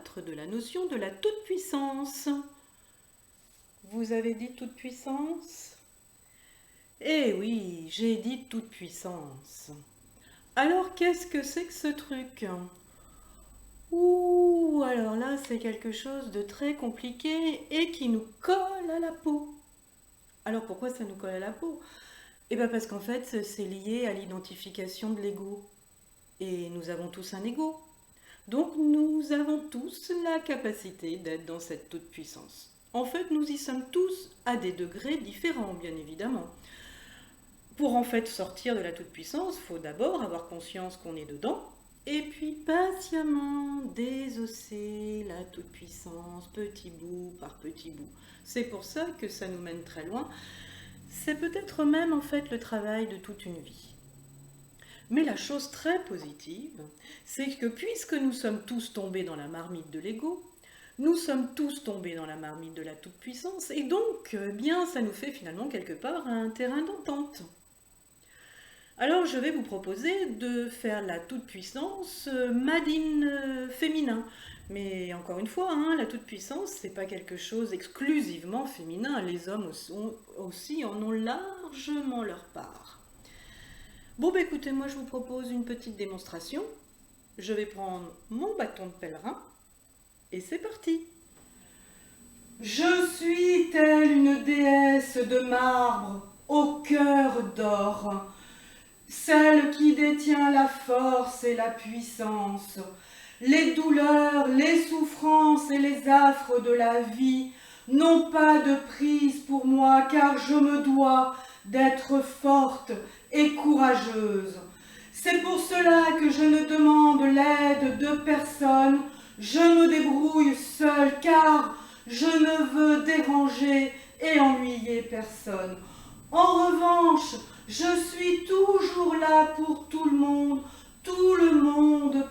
débattre de la notion de la toute-puissance. Vous avez dit toute-puissance? Eh oui, j'ai dit toute-puissance. Alors qu'est-ce que c'est que ce truc? Ouh, alors là, c'est quelque chose de très compliqué et qui nous colle à la peau. Alors pourquoi ça nous colle à la peau? Eh bien parce qu'en fait, c'est lié à l'identification de l'ego. Et nous avons tous un ego. Donc nous avons tous la capacité d'être dans cette toute-puissance. En fait, nous y sommes tous à des degrés différents, bien évidemment. Pour en fait sortir de la toute-puissance, il faut d'abord avoir conscience qu'on est dedans, et puis patiemment désosser la toute-puissance, petit bout par petit bout. C'est pour ça que ça nous mène très loin. C'est peut-être même en fait le travail de toute une vie. Mais la chose très positive, c'est que puisque nous sommes tous tombés dans la marmite de l'ego, nous sommes tous tombés dans la marmite de la toute-puissance, et donc, bien, ça nous fait finalement quelque part un terrain d'entente. Alors, je vais vous proposer de faire la toute-puissance madine féminin. Mais encore une fois, hein, la toute-puissance, c'est pas quelque chose exclusivement féminin. Les hommes aussi en ont largement leur part. Bon, bah écoutez, moi je vous propose une petite démonstration. Je vais prendre mon bâton de pèlerin et c'est parti. Je suis telle une déesse de marbre au cœur d'or, celle qui détient la force et la puissance, les douleurs, les souffrances et les affres de la vie n'ont pas de prise pour moi, car je me dois d'être forte et courageuse. C'est pour cela que je ne demande l'aide de personne, je me débrouille seule, car je ne veux déranger et ennuyer personne. En revanche, je suis toujours là pour tout le monde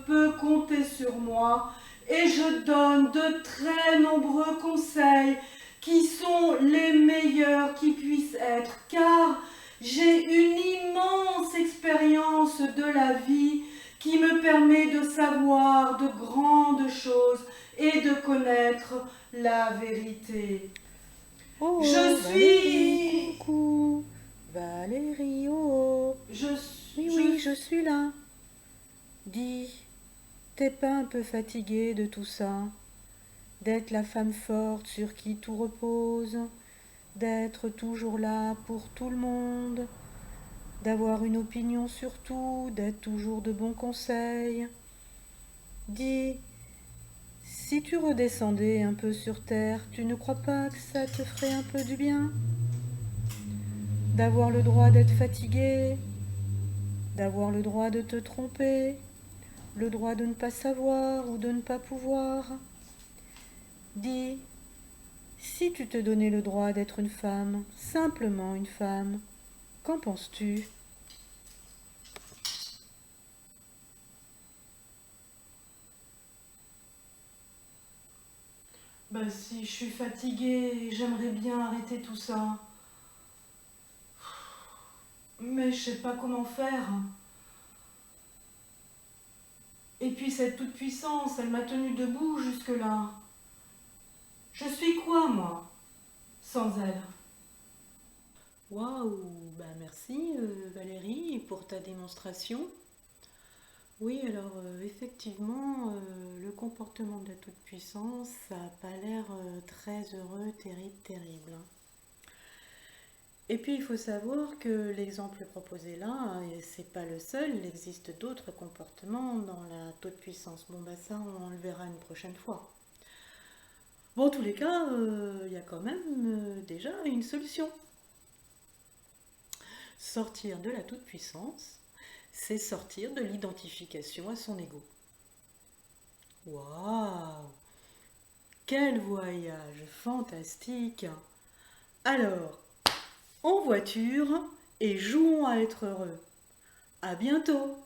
peut compter sur moi, et je donne de très nombreux conseils qui sont les meilleurs qui puissent être, car j'ai une immense expérience de la vie qui me permet de savoir de grandes choses et de connaître la vérité. Oh, Je Valérie, suis... coucou. Valérie, oh. Oui, je suis là. Dis, t'es pas un peu fatiguée de tout ça? D'être la femme forte sur qui tout repose? D'être toujours là pour tout le monde? D'avoir une opinion sur tout? D'être toujours de bons conseils? Dis, si tu redescendais un peu sur terre, tu ne crois pas que ça te ferait un peu du bien? D'avoir le droit d'être fatigué, d'avoir le droit de te tromper, le droit de ne pas savoir ou de ne pas pouvoir. Dis, si tu te donnais le droit d'être une femme, simplement une femme, qu'en penses-tu? Ben si je suis fatiguée, j'aimerais bien arrêter tout ça. Mais je sais pas comment faire. Et puis cette toute-puissance, elle m'a tenue debout jusque-là. Je suis quoi, moi, sans elle? Waouh, bah merci Valérie pour ta démonstration. Oui, alors effectivement, le comportement de la toute-puissance, ça n'a pas l'air très heureux, terrible, terrible, hein. Et puis il faut savoir que l'exemple proposé là, c'est pas le seul, il existe d'autres comportements dans la toute-puissance. Bon, bah ça, on le verra une prochaine fois. Bon, en tous les cas, il y a quand même déjà une solution. Sortir de la toute-puissance, c'est sortir de l'identification à son ego. Waouh! Quel voyage fantastique! Alors, en voiture et jouons à être heureux. À bientôt!